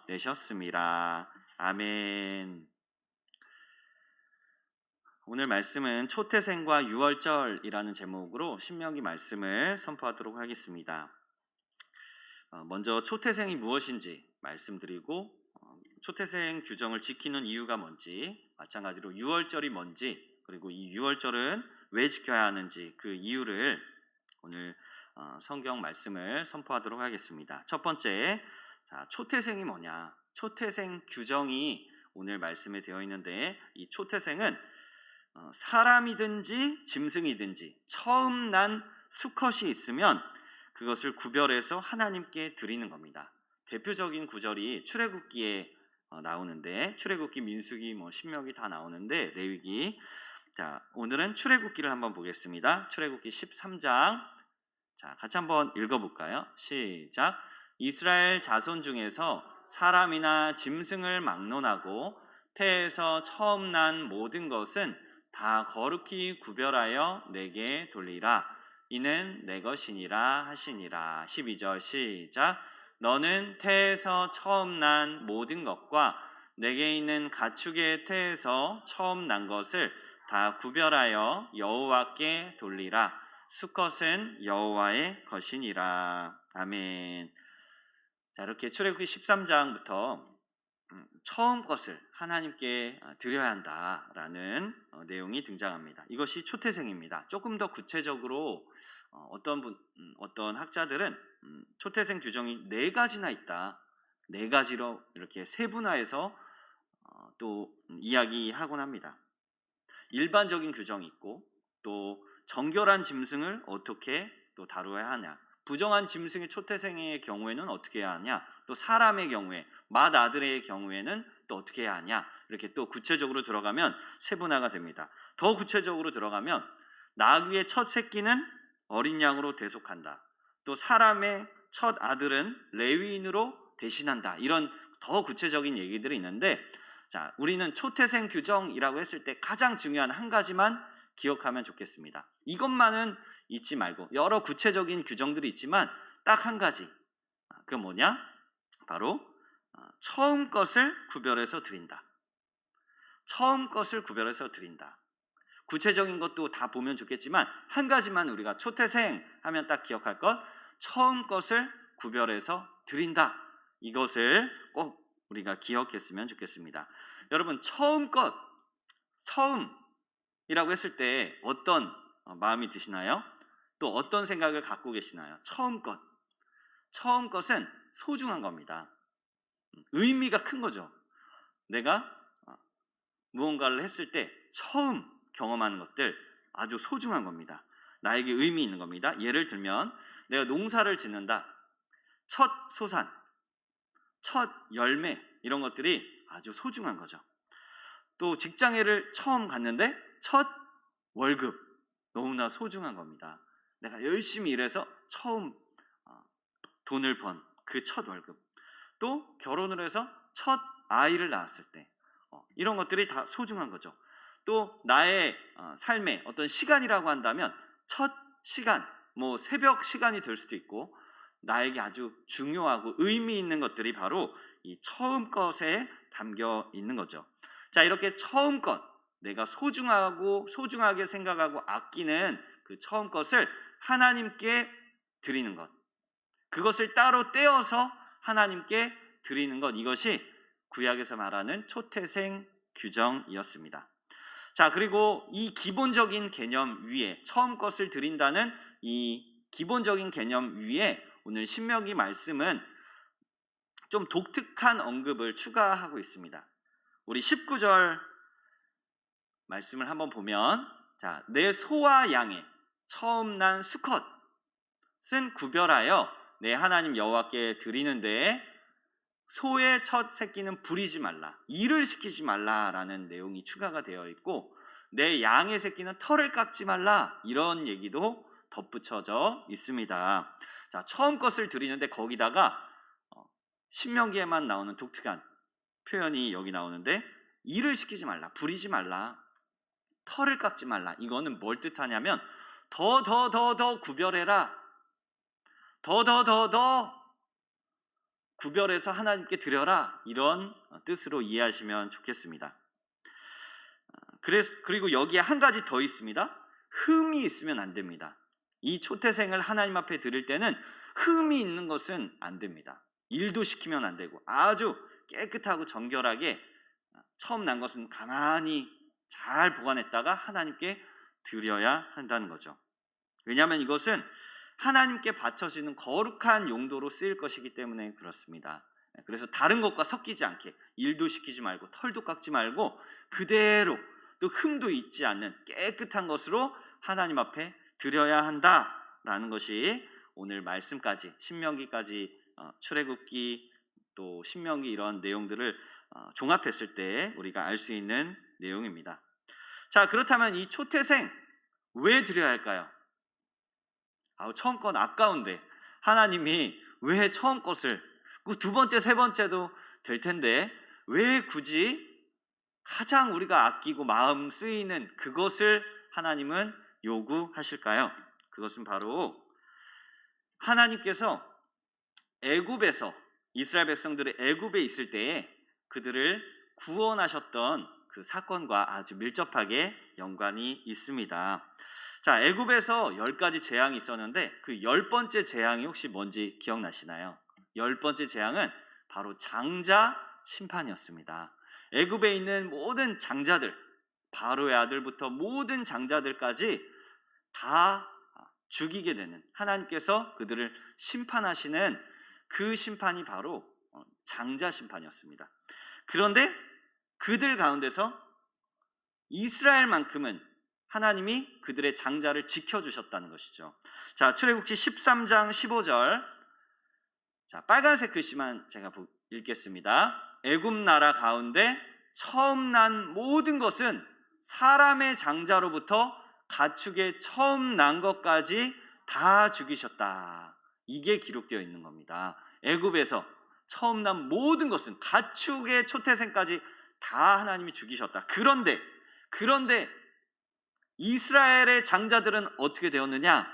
내셨습니다. 아멘. 오늘 말씀은 초태생과 유월절이라는 제목으로 신명기 말씀을 선포하도록 하겠습니다. 먼저 초태생이 무엇인지 말씀드리고 초태생 규정을 지키는 이유가 뭔지, 마찬가지로 유월절이 뭔지, 그리고 이 유월절은 왜 지켜야 하는지 그 이유를 오늘 성경 말씀을 선포하도록 하겠습니다. 첫 번째, 초태생이 뭐냐? 초태생 규정이 오늘 말씀에 되어 있는데, 이 초태생은 사람이든지 짐승이든지 처음 난 수컷이 있으면 그것을 구별해서 하나님께 드리는 겁니다. 대표적인 구절이 출애굽기에 나오는데, 출애굽기, 민수기, 신명기 다 나오는데, 레위기. 자, 오늘은 출애굽기를 한번 보겠습니다. 출애굽기 13장. 자, 같이 한번 읽어볼까요? 시작. 이스라엘 자손 중에서 사람이나 짐승을 막론하고 태에서 처음 난 모든 것은 다 거룩히 구별하여 내게 돌리라. 이는 내 것이니라 하시니라. 12절 시작. 너는 태에서 처음 난 모든 것과 내게 있는 가축의 태에서 처음 난 것을 다 구별하여 여호와께 돌리라. 수컷은 여호와의 것이니라. 아멘. 자, 이렇게 출애굽기 13장부터 처음 것을 하나님께 드려야 한다라는 내용이 등장합니다. 이것이 초태생입니다. 조금 더 구체적으로 어떤 학자들은 초태생 규정이 4가지나 있다. 4가지로 이렇게 세분화해서 또 이야기하곤 합니다. 일반적인 규정이 있고, 또 정결한 짐승을 어떻게 또 다루어야 하냐, 부정한 짐승의 초태생의 경우에는 어떻게 해야 하냐, 또 사람의 경우에, 맏아들의 경우에는 또 어떻게 해야 하냐, 이렇게 또 구체적으로 들어가면 세분화가 됩니다. 더 구체적으로 들어가면 나귀의 첫 새끼는 어린 양으로 대속한다. 또 사람의 첫 아들은 레위인으로 대신한다. 이런 더 구체적인 얘기들이 있는데, 자, 우리는 초태생 규정이라고 했을 때 가장 중요한 한 가지만 기억하면 좋겠습니다. 이것만은 잊지 말고, 여러 구체적인 규정들이 있지만 딱 한 가지, 그건 뭐냐? 바로 처음 것을 구별해서 드린다. 처음 것을 구별해서 드린다. 구체적인 것도 다 보면 좋겠지만 한 가지만 우리가 초태생 하면 딱 기억할 것, 처음 것을 구별해서 드린다. 이것을 꼭 우리가 기억했으면 좋겠습니다. 여러분, 처음 것, 처음이라고 했을 때 어떤 마음이 드시나요? 또 어떤 생각을 갖고 계시나요? 처음 것. 처음 것은 소중한 겁니다. 의미가 큰 거죠. 내가 무언가를 했을 때 처음 경험하는 것들 아주 소중한 겁니다. 나에게 의미 있는 겁니다. 예를 들면 내가 농사를 짓는다. 첫 소산, 첫 열매, 이런 것들이 아주 소중한 거죠. 또 직장회를 처음 갔는데 첫 월급, 너무나 소중한 겁니다. 내가 열심히 일해서 처음 돈을 번 그 첫 월급. 또 결혼을 해서 첫 아이를 낳았을 때, 이런 것들이 다 소중한 거죠. 또 나의 삶의 어떤 시간이라고 한다면 첫 시간, 새벽 시간이 될 수도 있고, 나에게 아주 중요하고 의미 있는 것들이 바로 이 처음 것에 담겨 있는 거죠. 자, 이렇게 처음 것, 내가 소중하게 생각하고 아끼는 그 처음 것을 하나님께 드리는 것, 그것을 따로 떼어서 하나님께 드리는 것, 이것이 구약에서 말하는 초태생 규정이었습니다. 자, 그리고 이 기본적인 개념 위에, 처음 것을 드린다는 이 기본적인 개념 위에 오늘 신명기 말씀은 좀 독특한 언급을 추가하고 있습니다. 우리 19절 말씀을 한번 보면, 자, 내 소와 양의 처음 난 수컷은 구별하여 내 하나님 여호와께 드리는데 소의 첫 새끼는 부리지 말라, 일을 시키지 말라라는 내용이 추가가 되어 있고, 내 양의 새끼는 털을 깎지 말라, 이런 얘기도 덧붙여져 있습니다. 자, 처음 것을 드리는데 거기다가 신명기에만 나오는 독특한 표현이 여기 나오는데, 일을 시키지 말라, 부리지 말라, 털을 깎지 말라. 이거는 뭘 뜻하냐면 더 구별해라, 더 구별해서 하나님께 드려라, 이런 뜻으로 이해하시면 좋겠습니다. 그리고 여기에 한 가지 더 있습니다. 흠이 있으면 안 됩니다. 이 초태생을 하나님 앞에 드릴 때는 흠이 있는 것은 안 됩니다. 일도 시키면 안 되고 아주 깨끗하고 정결하게 처음 난 것은 가만히 잘 보관했다가 하나님께 드려야 한다는 거죠. 왜냐하면 이것은 하나님께 바쳐지는 거룩한 용도로 쓰일 것이기 때문에 그렇습니다. 그래서 다른 것과 섞이지 않게, 일도 시키지 말고 털도 깎지 말고 그대로 또 흠도 있지 않는 깨끗한 것으로 하나님 앞에 드려야 한다라는 것이 오늘 말씀까지, 신명기까지, 출애굽기 또 신명기, 이런 내용들을 종합했을 때 우리가 알 수 있는 내용입니다. 자, 그렇다면 이 초태생 왜 드려야 할까요? 처음 건 아까운데 하나님이 왜 처음 것을, 두 번째, 세 번째도 될 텐데 왜 굳이 가장 우리가 아끼고 마음 쓰이는 그것을 하나님은 요구하실까요? 그것은 바로 하나님께서 애굽에서, 이스라엘 백성들이 애굽에 있을 때에 그들을 구원하셨던 그 사건과 아주 밀접하게 연관이 있습니다. 자, 애굽에서 10가지 재앙이 있었는데 그 10번째 재앙이 혹시 뭔지 기억나시나요? 10번째 재앙은 바로 장자 심판이었습니다. 애굽에 있는 모든 장자들, 바로의 아들부터 모든 장자들까지 다 죽이게 되는, 하나님께서 그들을 심판하시는 그 심판이 바로 장자 심판이었습니다. 그런데 그들 가운데서 이스라엘만큼은 하나님이 그들의 장자를 지켜주셨다는 것이죠. 자, 출애굽기 13장 15절. 자, 빨간색 글씨만 제가 읽겠습니다. 애굽 나라 가운데 처음 난 모든 것은 사람의 장자로부터 가축의 처음 난 것까지 다 죽이셨다. 이게 기록되어 있는 겁니다. 애굽에서 처음 난 모든 것은 가축의 초태생까지 다 하나님이 죽이셨다. 그런데 이스라엘의 장자들은 어떻게 되었느냐?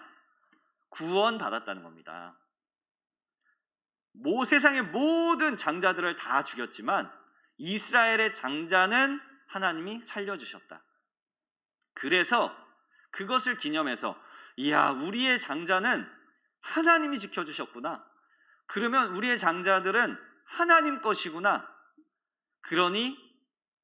구원받았다는 겁니다. 세상의 모든 장자들을 다 죽였지만 이스라엘의 장자는 하나님이 살려주셨다. 그래서 그것을 기념해서, 이야, 우리의 장자는 하나님이 지켜주셨구나. 그러면 우리의 장자들은 하나님 것이구나. 그러니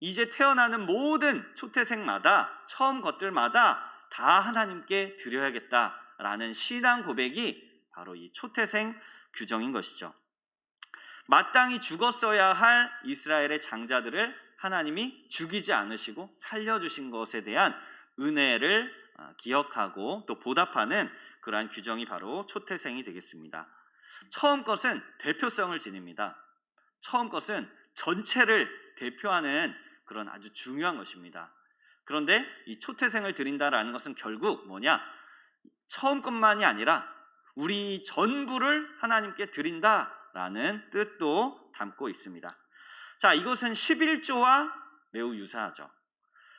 이제 태어나는 모든 초태생마다, 처음 것들마다 다 하나님께 드려야겠다라는 신앙 고백이 바로 이 초태생 규정인 것이죠. 마땅히 죽었어야 할 이스라엘의 장자들을 하나님이 죽이지 않으시고 살려주신 것에 대한 은혜를 기억하고 또 보답하는 그러한 규정이 바로 초태생이 되겠습니다. 처음 것은 대표성을 지닙니다. 처음 것은 전체를 대표하는 그런 아주 중요한 것입니다. 그런데 이 초태생을 드린다라는 것은 결국 뭐냐? 처음 것만이 아니라 우리 전부를 하나님께 드린다라는 뜻도 담고 있습니다. 자, 이것은 11조와 매우 유사하죠.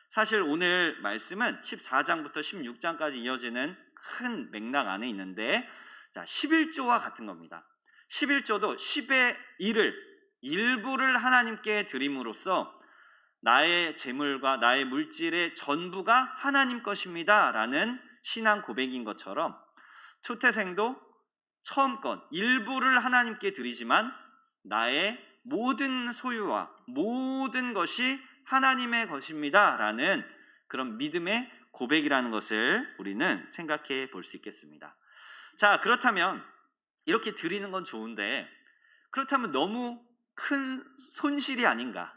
사실 오늘 말씀은 14장부터 16장까지 이어지는 큰 맥락 안에 있는데, 자, 11조와 같은 겁니다. 11조도 10의 1을, 일부를 하나님께 드림으로써 나의 재물과 나의 물질의 전부가 하나님 것입니다 라는 신앙 고백인 것처럼, 초태생도 처음 것 일부를 하나님께 드리지만 나의 모든 소유와 모든 것이 하나님의 것입니다 라는 그런 믿음의 고백이라는 것을 우리는 생각해 볼 수 있겠습니다. 자, 그렇다면 이렇게 드리는 건 좋은데, 그렇다면 너무 큰 손실이 아닌가?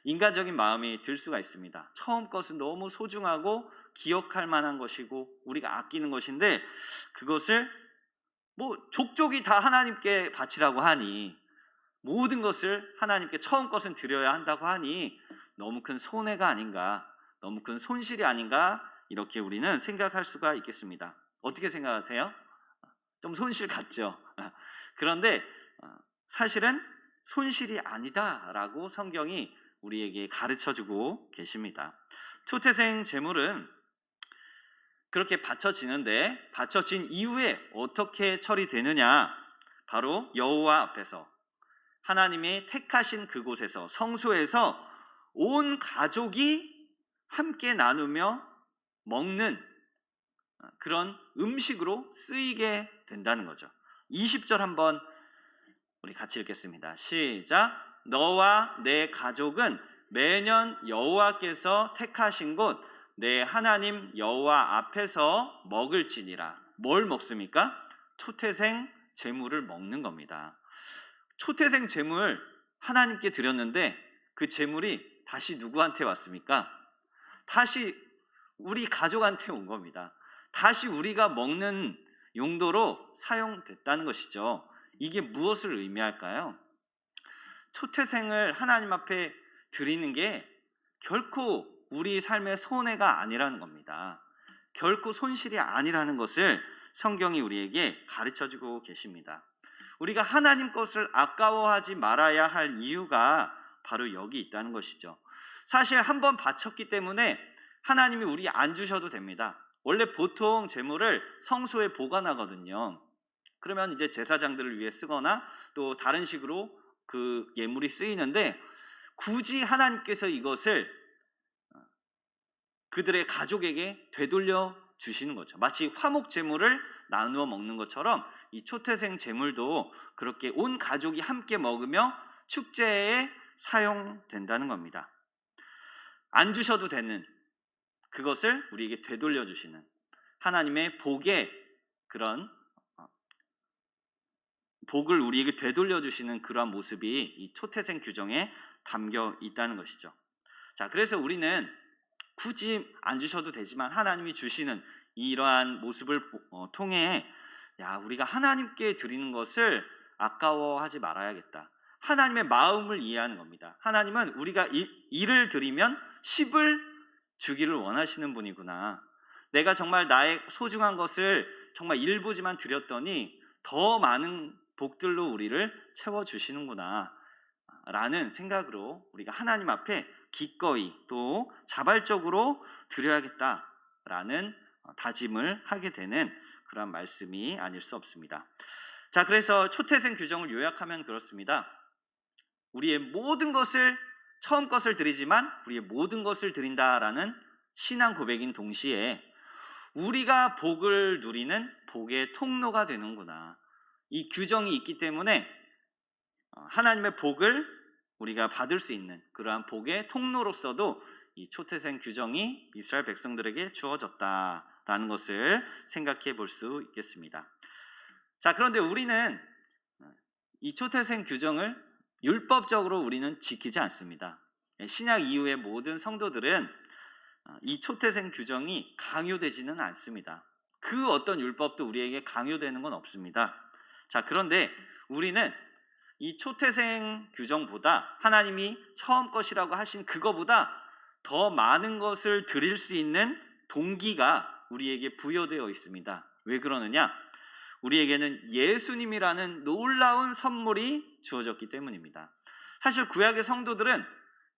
인간적인 마음이 들 수가 있습니다. 처음 것은 너무 소중하고 기억할 만한 것이고 우리가 아끼는 것인데, 그것을 족족이 다 하나님께 바치라고 하니, 모든 것을 하나님께 처음 것은 드려야 한다고 하니 너무 큰 손해가 아닌가, 너무 큰 손실이 아닌가, 이렇게 우리는 생각할 수가 있겠습니다. 어떻게 생각하세요? 좀 손실 같죠? 그런데 사실은 손실이 아니다라고 성경이 우리에게 가르쳐주고 계십니다. 초태생 제물은 그렇게 바쳐지는데, 바쳐진 이후에 어떻게 처리되느냐? 바로 여호와 앞에서 하나님이 택하신 그곳에서, 성소에서 온 가족이 함께 나누며 먹는 그런 음식으로 쓰이게 된다는 거죠. 20절 한번 우리 같이 읽겠습니다. 시작. 너와 내 가족은 매년 여호와께서 택하신 곳 내 하나님 여호와 앞에서 먹을지니라. 뭘 먹습니까? 초태생 제물을 먹는 겁니다. 초태생 제물 하나님께 드렸는데 그 제물이 다시 누구한테 왔습니까? 다시 우리 가족한테 온 겁니다. 다시 우리가 먹는 용도로 사용됐다는 것이죠. 이게 무엇을 의미할까요? 초태생을 하나님 앞에 드리는 게 결코 우리 삶의 손해가 아니라는 겁니다. 결코 손실이 아니라는 것을 성경이 우리에게 가르쳐주고 계십니다. 우리가 하나님 것을 아까워하지 말아야 할 이유가 바로 여기 있다는 것이죠. 사실 한번 바쳤기 때문에 하나님이 우리 안 주셔도 됩니다. 원래 보통 제물을 성소에 보관하거든요. 그러면 이제 제사장들을 위해 쓰거나 또 다른 식으로 그 예물이 쓰이는데, 굳이 하나님께서 이것을 그들의 가족에게 되돌려 주시는 거죠. 마치 화목 제물을 나누어 먹는 것처럼 이 초태생 제물도 그렇게 온 가족이 함께 먹으며 축제에 사용된다는 겁니다. 안 주셔도 되는 그것을 우리에게 되돌려 주시는 하나님의 복의 그런 복을 우리에게 되돌려 주시는 그러한 모습이 이 초태생 규정에 담겨 있다는 것이죠. 자, 그래서 우리는 굳이 안 주셔도 되지만 하나님이 주시는 이러한 모습을 통해 우리가 하나님께 드리는 것을 아까워하지 말아야겠다. 하나님의 마음을 이해하는 겁니다. 하나님은 우리가 1을 드리면 10을 주기를 원하시는 분이구나. 내가 정말 나의 소중한 것을 정말 일부지만 드렸더니 더 많은 복들로 우리를 채워주시는구나 라는 생각으로 우리가 하나님 앞에 기꺼이 또 자발적으로 드려야겠다라는 다짐을 하게 되는 그런 말씀이 아닐 수 없습니다. 자, 그래서 초태생 규정을 요약하면 그렇습니다. 우리의 모든 것을, 처음 것을 드리지만 우리의 모든 것을 드린다라는 신앙 고백인 동시에 우리가 복을 누리는 복의 통로가 되는구나. 이 규정이 있기 때문에 하나님의 복을 우리가 받을 수 있는 그러한 복의 통로로서도 이 초태생 규정이 이스라엘 백성들에게 주어졌다라는 것을 생각해 볼 수 있겠습니다. 자, 그런데 우리는 이 초태생 규정을 율법적으로 우리는 지키지 않습니다. 신약 이후의 모든 성도들은 이 초태생 규정이 강요되지는 않습니다. 그 어떤 율법도 우리에게 강요되는 건 없습니다. 자, 그런데 우리는 이 초태생 규정보다 하나님이 처음 것이라고 하신 그거보다 더 많은 것을 드릴 수 있는 동기가 우리에게 부여되어 있습니다. 왜 그러느냐? 우리에게는 예수님이라는 놀라운 선물이 주어졌기 때문입니다. 사실 구약의 성도들은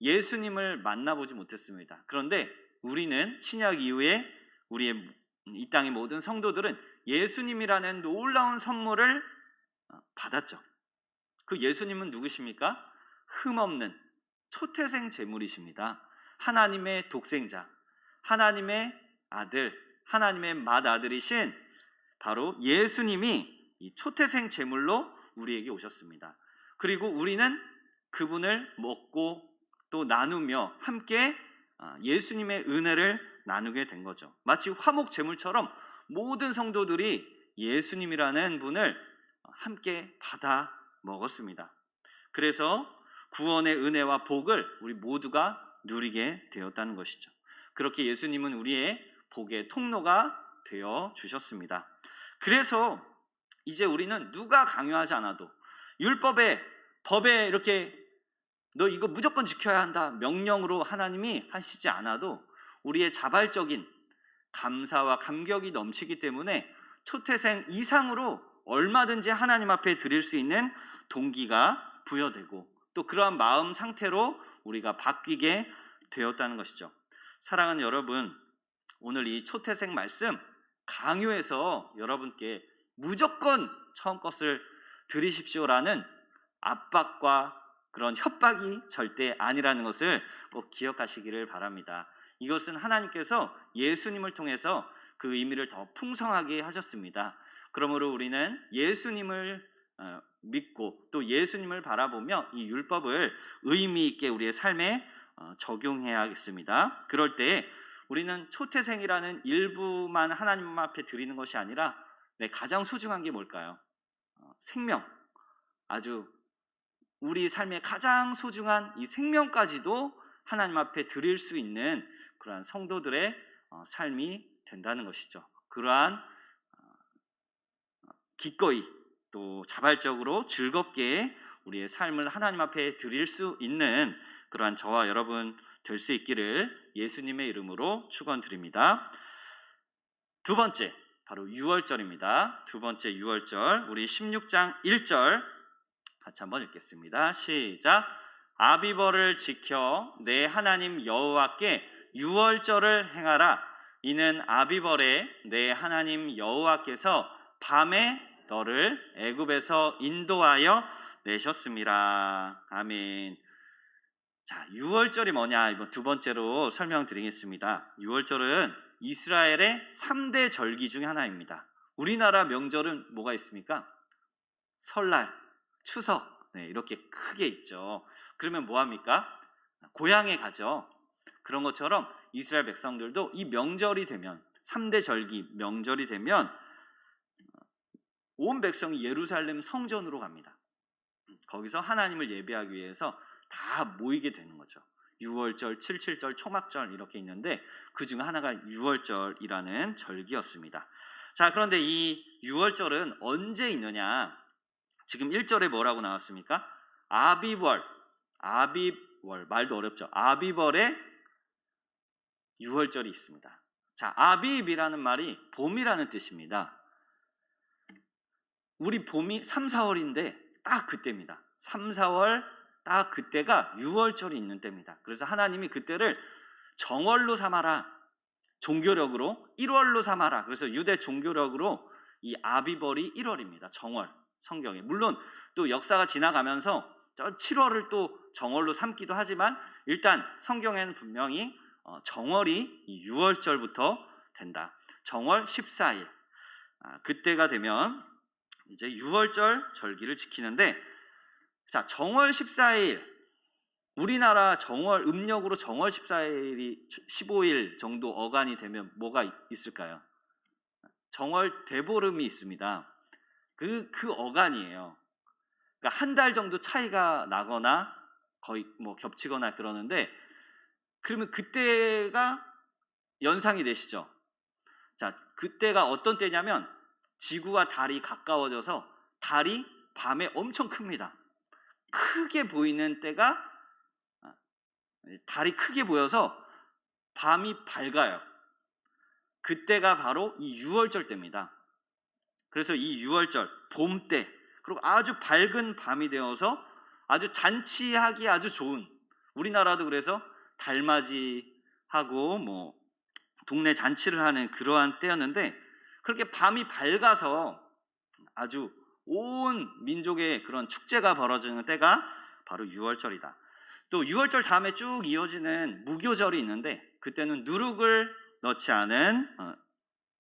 예수님을 만나보지 못했습니다. 그런데 우리는 신약 이후에 우리의 이 땅의 모든 성도들은 예수님이라는 놀라운 선물을 받았죠. 그 예수님은 누구십니까? 흠없는 초태생 제물이십니다. 하나님의 독생자, 하나님의 아들, 하나님의 맏아들이신 바로 예수님이 이 초태생 제물로 우리에게 오셨습니다. 그리고 우리는 그분을 먹고 또 나누며 함께 예수님의 은혜를 나누게 된 거죠. 마치 화목 제물처럼 모든 성도들이 예수님이라는 분을 함께 받아 먹었습니다. 그래서 구원의 은혜와 복을 우리 모두가 누리게 되었다는 것이죠. 그렇게 예수님은 우리의 복의 통로가 되어 주셨습니다. 그래서 이제 우리는 누가 강요하지 않아도, 율법에, 법에 이렇게 너 이거 무조건 지켜야 한다 명령으로 하나님이 하시지 않아도 우리의 자발적인 감사와 감격이 넘치기 때문에 초태생 이상으로 얼마든지 하나님 앞에 드릴 수 있는 동기가 부여되고 또 그러한 마음 상태로 우리가 바뀌게 되었다는 것이죠. 사랑하는 여러분, 오늘 이 초태생 말씀 강요해서 여러분께 무조건 처음 것을 드리십시오라는 압박과 그런 협박이 절대 아니라는 것을 꼭 기억하시기를 바랍니다. 이것은 하나님께서 예수님을 통해서 그 의미를 더 풍성하게 하셨습니다. 그러므로 우리는 예수님을 믿고 또 예수님을 바라보며 이 율법을 의미 있게 우리의 삶에 적용해야겠습니다. 그럴 때 우리는 초태생이라는 일부만 하나님 앞에 드리는 것이 아니라 가장 소중한 게 뭘까요? 생명. 아주 우리 삶의 가장 소중한 이 생명까지도 하나님 앞에 드릴 수 있는 그러한 성도들의 삶이 된다는 것이죠. 그러한 기꺼이 또 자발적으로 즐겁게 우리의 삶을 하나님 앞에 드릴 수 있는 그러한 저와 여러분 될 수 있기를 예수님의 이름으로 축원드립니다. 두 번째, 바로 유월절입니다. 두 번째 유월절, 우리 16장 1절 같이 한번 읽겠습니다. 시작. 아비벌을 지켜 내 하나님 여호와께 유월절을 행하라. 이는 아비벌에 내 하나님 여호와께서 밤에 너를 애굽에서 인도하여 내셨습니다. 아멘. 자, 유월절이 뭐냐? 이번 두 번째로 설명드리겠습니다. 유월절은 이스라엘의 3대 절기 중에 하나입니다. 우리나라 명절은 뭐가 있습니까? 설날, 추석, 이렇게 크게 있죠. 그러면 뭐합니까? 고향에 가죠. 그런 것처럼 이스라엘 백성들도 이 명절이 되면 3대 절기 명절이 되면 온 백성이 예루살렘 성전으로 갑니다. 거기서 하나님을 예배하기 위해서 다 모이게 되는 거죠. 유월절, 칠칠절, 초막절 이렇게 있는데 그 중 하나가 유월절이라는 절기였습니다. 자, 그런데 이 유월절은 언제 있느냐? 지금 1절에 뭐라고 나왔습니까? 아비벌, 말도 어렵죠. 아비벌에 유월절이 있습니다. 자, 아비입이라는 말이 봄이라는 뜻입니다. 우리 봄이 3, 4월인데 딱 그때입니다. 3, 4월 딱 그때가 유월절이 있는 때입니다. 그래서 하나님이 그때를 정월로 삼아라. 종교력으로 1월로 삼아라. 그래서 유대 종교력으로 이 아비벌이 1월입니다. 정월. 성경에. 물론 또 역사가 지나가면서 7월을 또 정월로 삼기도 하지만 일단 성경에는 분명히 정월이 이 유월절부터 된다. 정월 14일. 그때가 되면 이제 유월절 절기를 지키는데, 자, 정월 14일, 우리나라 정월 음력으로 정월 14일이 15일 정도 어간이 되면 뭐가 있을까요? 정월 대보름이 있습니다. 그 어간이에요. 그러니까 한 달 정도 차이가 나거나 거의 뭐 겹치거나 그러는데, 그러면 그때가 연상이 되시죠? 자, 그때가 어떤 때냐면 지구와 달이 가까워져서 달이 밤에 엄청 큽니다. 크게 보이는 때가, 달이 크게 보여서 밤이 밝아요. 그때가 바로 이 유월절 때입니다. 그래서 이 유월절, 봄 때, 그리고 아주 밝은 밤이 되어서 아주 잔치하기 아주 좋은, 우리나라도 그래서 달맞이하고 뭐 동네 잔치를 하는 그러한 때였는데, 그렇게 밤이 밝아서 아주 온 민족의 그런 축제가 벌어지는 때가 바로 유월절이다. 또 유월절 다음에 쭉 이어지는 무교절이 있는데, 그때는 누룩을 넣지 않은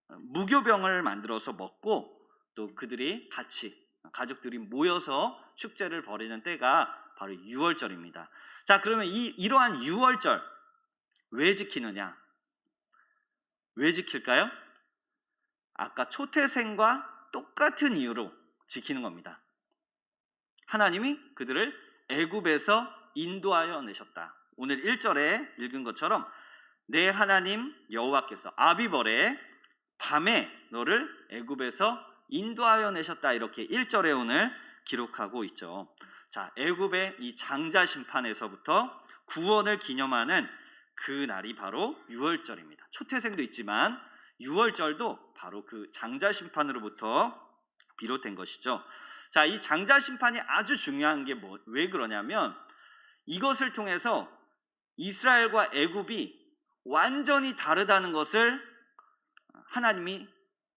무교병을 만들어서 먹고 또 그들이 같이 가족들이 모여서 축제를 벌이는 때가 바로 유월절입니다. 자, 그러면 이러한 유월절 왜 지키느냐? 왜 지킬까요? 아까 초태생과 똑같은 이유로 지키는 겁니다. 하나님이 그들을 애굽에서 인도하여 내셨다. 오늘 1절에 읽은 것처럼 내 하나님 여호와께서 아비벌에 밤에 너를 애굽에서 인도하여 내셨다. 이렇게 1절에 오늘 기록하고 있죠. 자, 애굽의 이 장자 심판에서부터 구원을 기념하는 그 날이 바로 유월절입니다. 초태생도 있지만 유월절도 바로 그 장자 심판으로부터 비롯된 것이죠. 자, 이 장자 심판이 아주 중요한 게 왜 그러냐면, 이것을 통해서 이스라엘과 애굽이 완전히 다르다는 것을 하나님이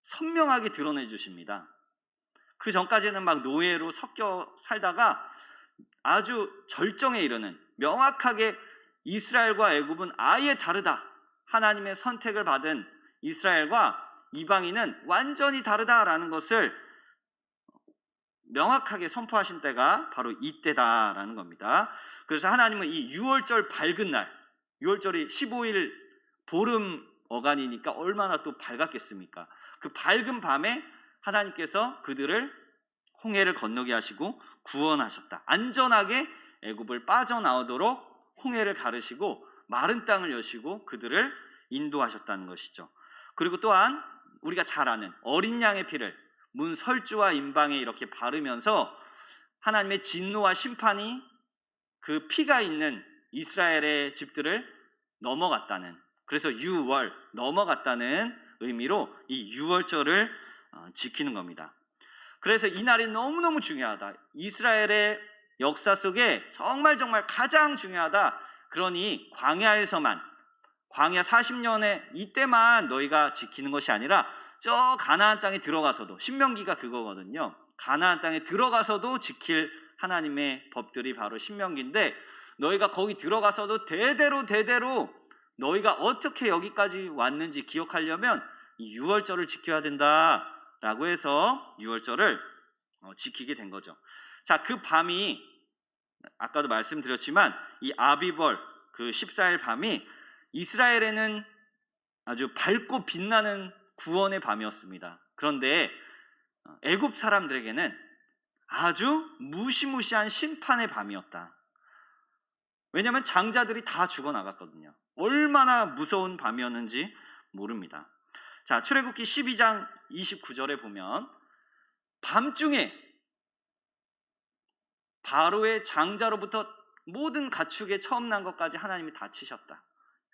선명하게 드러내 주십니다. 그 전까지는 막 노예로 섞여 살다가 아주 절정에 이르는, 명확하게 이스라엘과 애굽은 아예 다르다, 하나님의 선택을 받은 이스라엘과 이방인은 완전히 다르다라는 것을 명확하게 선포하신 때가 바로 이때다라는 겁니다. 그래서 하나님은 이 6월절 밝은 날, 6월절이 15일 보름 어간이니까 얼마나 또 밝았겠습니까? 그 밝은 밤에 하나님께서 그들을 홍해를 건너게 하시고 구원하셨다. 안전하게 애굽을 빠져나오도록 홍해를 가르시고 마른 땅을 여시고 그들을 인도하셨다는 것이죠. 그리고 또한 우리가 잘 아는 어린 양의 피를 문 설주와 임방에 이렇게 바르면서 하나님의 진노와 심판이 그 피가 있는 이스라엘의 집들을 넘어갔다는, 그래서 6월 넘어갔다는 의미로 이 6월절을 지키는 겁니다. 그래서 이 날이 너무너무 중요하다. 이스라엘의 역사 속에 정말 가장 중요하다. 그러니 광야에서만, 광야 40년에 이때만 너희가 지키는 것이 아니라 저 가나안 땅에 들어가서도, 신명기가 그거거든요. 가나안 땅에 들어가서도 지킬 하나님의 법들이 바로 신명기인데, 너희가 거기 들어가서도 대대로 너희가 어떻게 여기까지 왔는지 기억하려면 이 6월절을 지켜야 된다라고 해서 6월절을 지키게 된 거죠. 자, 그 밤이 아까도 말씀드렸지만 이 아비벌 그 14일 밤이 이스라엘에는 아주 밝고 빛나는 구원의 밤이었습니다. 그런데 애굽 사람들에게는 아주 무시무시한 심판의 밤이었다. 왜냐하면 장자들이 다 죽어나갔거든요. 얼마나 무서운 밤이었는지 모릅니다. 자, 출애굽기 12장 29절에 보면 밤중에 바로의 장자로부터 모든 가축의 처음 난 것까지 하나님이 다 치셨다.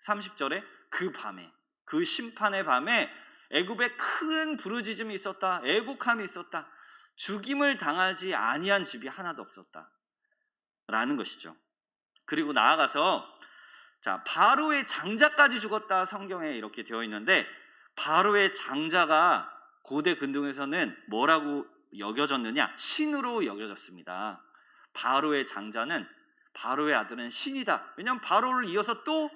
30절에 그 밤에, 그 심판의 밤에 애굽에 큰 부르짖음이 있었다. 애곡함이 있었다. 죽임을 당하지 아니한 집이 하나도 없었다 라는 것이죠. 그리고 나아가서 자, 바로의 장자까지 죽었다 성경에 이렇게 되어 있는데, 바로의 장자가 고대 근동에서는 뭐라고 여겨졌느냐? 신으로 여겨졌습니다. 바로의 장자는, 바로의 아들은 신이다. 왜냐하면 바로를 이어서 또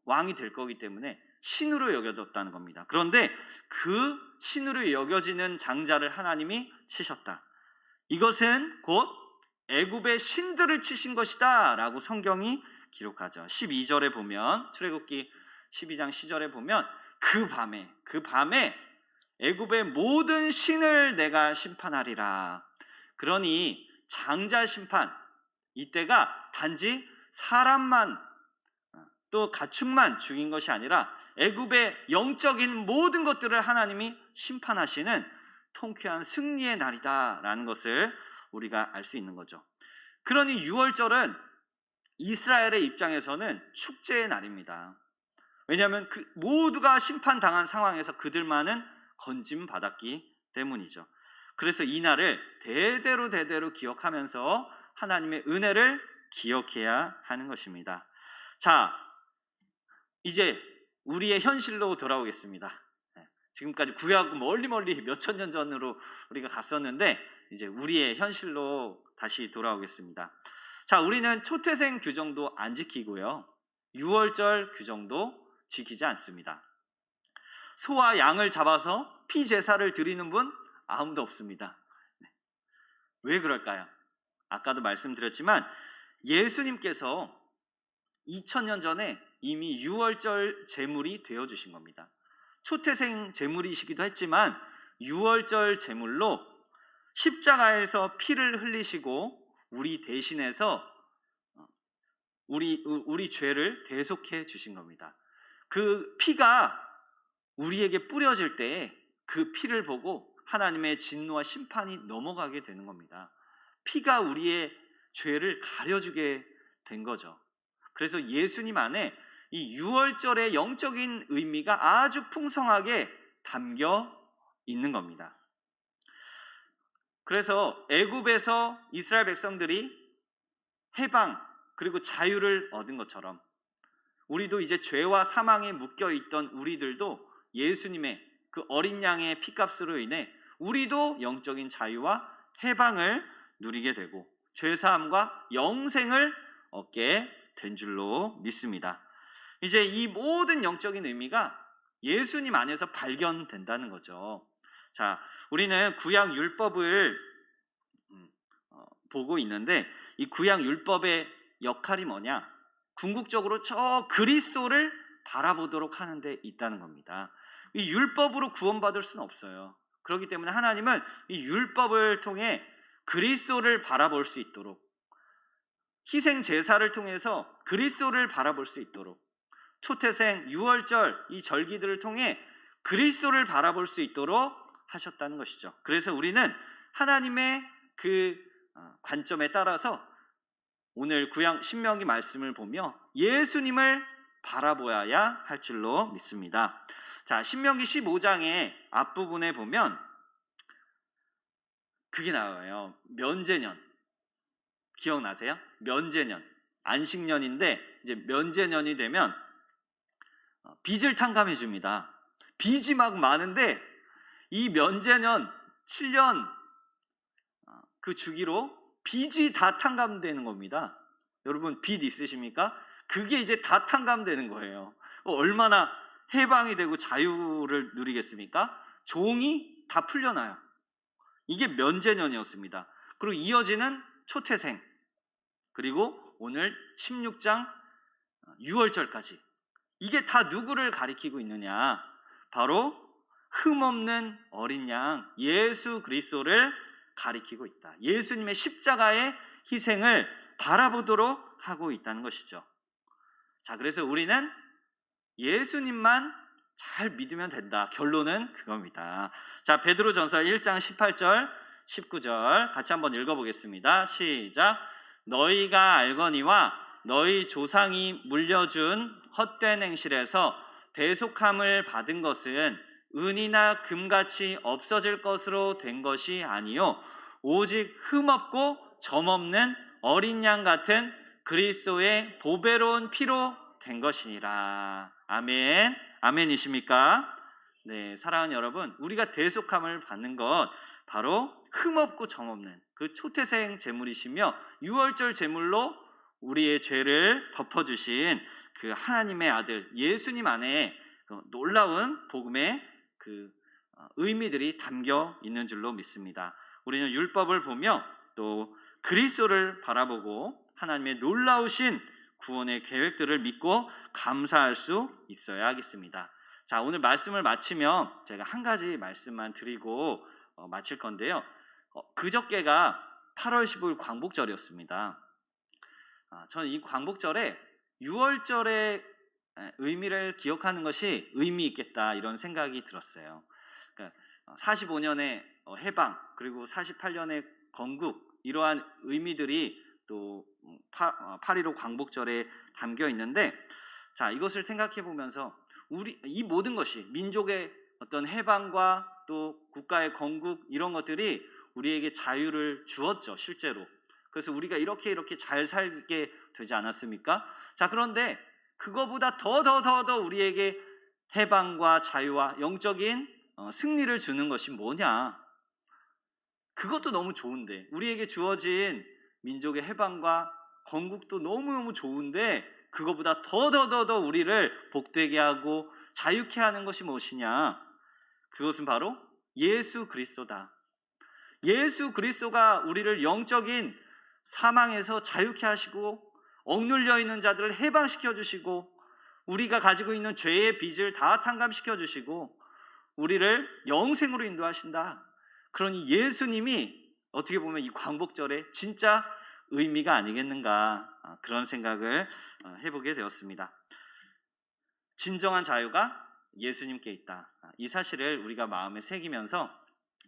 왕이 될 거기 때문에 신으로 여겨졌다는 겁니다. 그런데 그 신으로 여겨지는 장자를 하나님이 치셨다. 이것은 곧 애굽의 신들을 치신 것이다 라고 성경이 기록하죠. 12절에 보면, 출애굽기 12장 10절에 보면 그 밤에 애굽의 모든 신을 내가 심판하리라. 그러니 장자 심판, 이때가 단지 사람만 또 가축만 죽인 것이 아니라 애굽의 영적인 모든 것들을 하나님이 심판하시는 통쾌한 승리의 날이다 라는 것을 우리가 알 수 있는 거죠. 그러니 6월절은 이스라엘의 입장에서는 축제의 날입니다. 왜냐하면 그 모두가 심판당한 상황에서 그들만은 건짐받았기 때문이죠. 그래서 이 날을 대대로 기억하면서 하나님의 은혜를 기억해야 하는 것입니다. 자, 이제 우리의 현실로 돌아오겠습니다. 지금까지 구약 멀리 몇천 년 전으로 우리가 갔었는데 이제 우리의 현실로 다시 돌아오겠습니다. 자, 우리는 초태생 규정도 안 지키고요, 6월절 규정도 지키지 않습니다. 소와 양을 잡아서 피 제사를 드리는 분 아무도 없습니다. 왜 그럴까요? 아까도 말씀드렸지만 예수님께서 2000년 전에 이미 6월절 제물이 되어주신 겁니다. 초태생 제물이시기도 했지만 6월절 제물로 십자가에서 피를 흘리시고 우리 대신해서 우리 죄를 대속해 주신 겁니다. 그 피가 우리에게 뿌려질 때 그 피를 보고 하나님의 진노와 심판이 넘어가게 되는 겁니다. 피가 우리의 죄를 가려주게 된 거죠. 그래서 예수님 안에 이 6월절의 영적인 의미가 아주 풍성하게 담겨 있는 겁니다. 그래서 애굽에서 이스라엘 백성들이 해방 그리고 자유를 얻은 것처럼 우리도 이제 죄와 사망에 묶여 있던 우리들도 예수님의 그 어린 양의 피값으로 인해 우리도 영적인 자유와 해방을 누리게 되고 죄사함과 영생을 얻게 된 줄로 믿습니다. 이제 이 모든 영적인 의미가 예수님 안에서 발견된다는 거죠. 자, 우리는 구약 율법을 보고 있는데 이 구약 율법의 역할이 뭐냐? 궁극적으로 저 그리스도를 바라보도록 하는 데 있다는 겁니다. 이 율법으로 구원받을 수는 없어요. 그렇기 때문에 하나님은 이 율법을 통해 그리스도를 바라볼 수 있도록, 희생 제사를 통해서 그리스도를 바라볼 수 있도록, 초태생, 유월절 이 절기들을 통해 그리스도를 바라볼 수 있도록 하셨다는 것이죠. 그래서 우리는 하나님의 그 관점에 따라서 오늘 구약 신명기 말씀을 보며 예수님을 바라보아야 할 줄로 믿습니다. 자, 신명기 15장의 앞부분에 보면 그게 나와요. 면제년. 기억나세요? 면제년. 안식년인데 이제 면제년이 되면 빚을 탕감해 줍니다. 빚이 막 많은데 이 면제년 7년 그 주기로 빚이 다 탕감되는 겁니다. 여러분 빚 있으십니까? 그게 이제 다 탕감되는 거예요. 얼마나 해방이 되고 자유를 누리겠습니까? 종이 다 풀려나요. 이게 면제년이었습니다. 그리고 이어지는 초태생, 그리고 오늘 16장 6월절까지 이게 다 누구를 가리키고 있느냐? 바로 흠없는 어린 양 예수 그리스도를 가리키고 있다. 예수님의 십자가의 희생을 바라보도록 하고 있다는 것이죠. 자, 그래서 우리는 예수님만 잘 믿으면 된다. 결론은 그겁니다. 자, 베드로전서 1장 18절 19절 같이 한번 읽어보겠습니다. 시작. 너희가 알거니와 너희 조상이 물려준 헛된 행실에서 대속함을 받은 것은 은이나 금같이 없어질 것으로 된 것이 아니요 오직 흠없고 점없는 어린 양 같은 그리스도의 보배로운 피로 된 것이니라. 아멘. 아멘이십니까? 네, 사랑하는 여러분, 우리가 대속함을 받는 것 바로 흠없고 점없는 그 초태생 제물이시며 유월절 제물로 우리의 죄를 덮어주신 그 하나님의 아들 예수님 안에 놀라운 복음의 그 의미들이 담겨 있는 줄로 믿습니다. 우리는 율법을 보며 또 그리스도를 바라보고 하나님의 놀라우신 구원의 계획들을 믿고 감사할 수 있어야 하겠습니다. 자, 오늘 말씀을 마치며 제가 한 가지 말씀만 드리고 마칠 건데요. 그저께가 8월 15일 광복절이었습니다. 저는 이 광복절에 6월절의 의미를 기억하는 것이 의미 있겠다 이런 생각이 들었어요. 그러니까 45년의 해방 그리고 48년의 건국 이러한 의미들이 또 8.15 광복절에 담겨 있는데, 자, 이것을 생각해 보면서 우리 이 모든 것이 민족의 어떤 해방과 또 국가의 건국 이런 것들이 우리에게 자유를 주었죠, 실제로. 그래서 우리가 이렇게 잘 살게 되지 않았습니까? 자, 그런데 그거보다 더 우리에게 해방과 자유와 영적인 승리를 주는 것이 뭐냐? 그것도 너무 좋은데, 우리에게 주어진 민족의 해방과 건국도 너무너무 좋은데 그거보다 더 우리를 복되게 하고 자유케 하는 것이 무엇이냐? 그것은 바로 예수 그리스도다. 예수 그리스도가 우리를 영적인 사망에서 자유케 하시고 억눌려 있는 자들을 해방시켜 주시고 우리가 가지고 있는 죄의 빚을 다 탕감시켜 주시고 우리를 영생으로 인도하신다. 그러니 예수님이 어떻게 보면 이 광복절에 진짜 의미가 아니겠는가, 그런 생각을 해보게 되었습니다. 진정한 자유가 예수님께 있다. 이 사실을 우리가 마음에 새기면서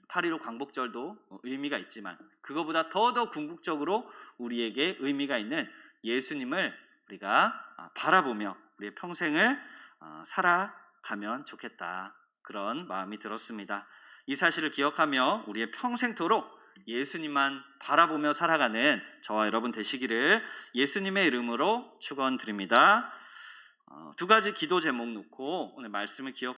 8.15 광복절도 의미가 있지만 그거보다 더 궁극적으로 우리에게 의미가 있는 예수님을 우리가 바라보며 우리의 평생을 살아가면 좋겠다, 그런 마음이 들었습니다. 이 사실을 기억하며 우리의 평생토록 예수님만 바라보며 살아가는 저와 여러분 되시기를 예수님의 이름으로 축원드립니다. 두 가지 기도 제목 놓고 오늘 말씀을 기억